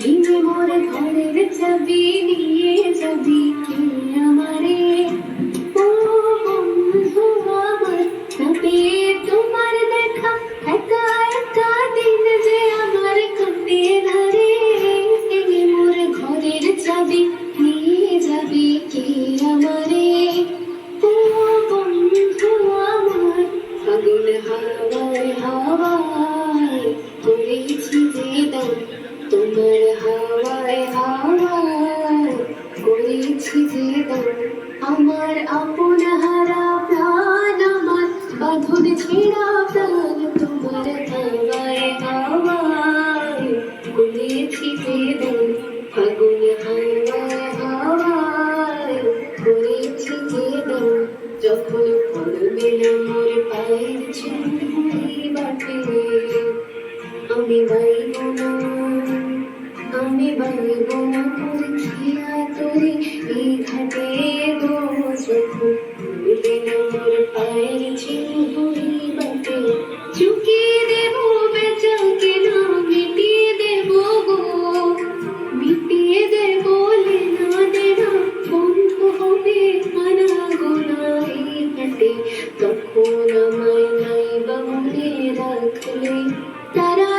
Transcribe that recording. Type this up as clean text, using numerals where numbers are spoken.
ভেঙে মোর ঘরের চাবি নিয়ে যাবি কে আমারে, ও বন্ধু আমার, না পেয়ে তোমার দেখা একা একা দিন যে আমার কাটে না রে। ভেঙে মোর ঘরের চাবি নিয়ে যাবি কে আমারে, ও বন্ধু আমার, ফাগুন হাওয়ায় হাওয়ায় করেছি যে দাম, তোমার হাওয়ায় হাওয়ায় করেছি যে দাম, আমার আপন হারা প্রাণ, আমার বাঁধন ছেঁড়া প্রাণ, তোমার হাওয়ায় হাওয়ায় করেছি যে দাম, ফাগুন হাওয়ায় হাওয়ায় করেছি যে দাম। যখন পড়বে না মোর পায়ের চুড়ি বাটে, আমি বাইব না, আমি বাইব না মোর খেয়া তোরে এই ঘাটে গো। যখন পড়বে না মোর পায়ের চুড়ি বাটে, চুকিয়ে দেব বেচা কেনা, মিটিয়ে দেব গো, মিটিয়ে দেব লেনা দেনা, বন্ধ হবে মানা গোনা এই ঘাটে। তখন আমায় নাই বা মনে রাখলে তারা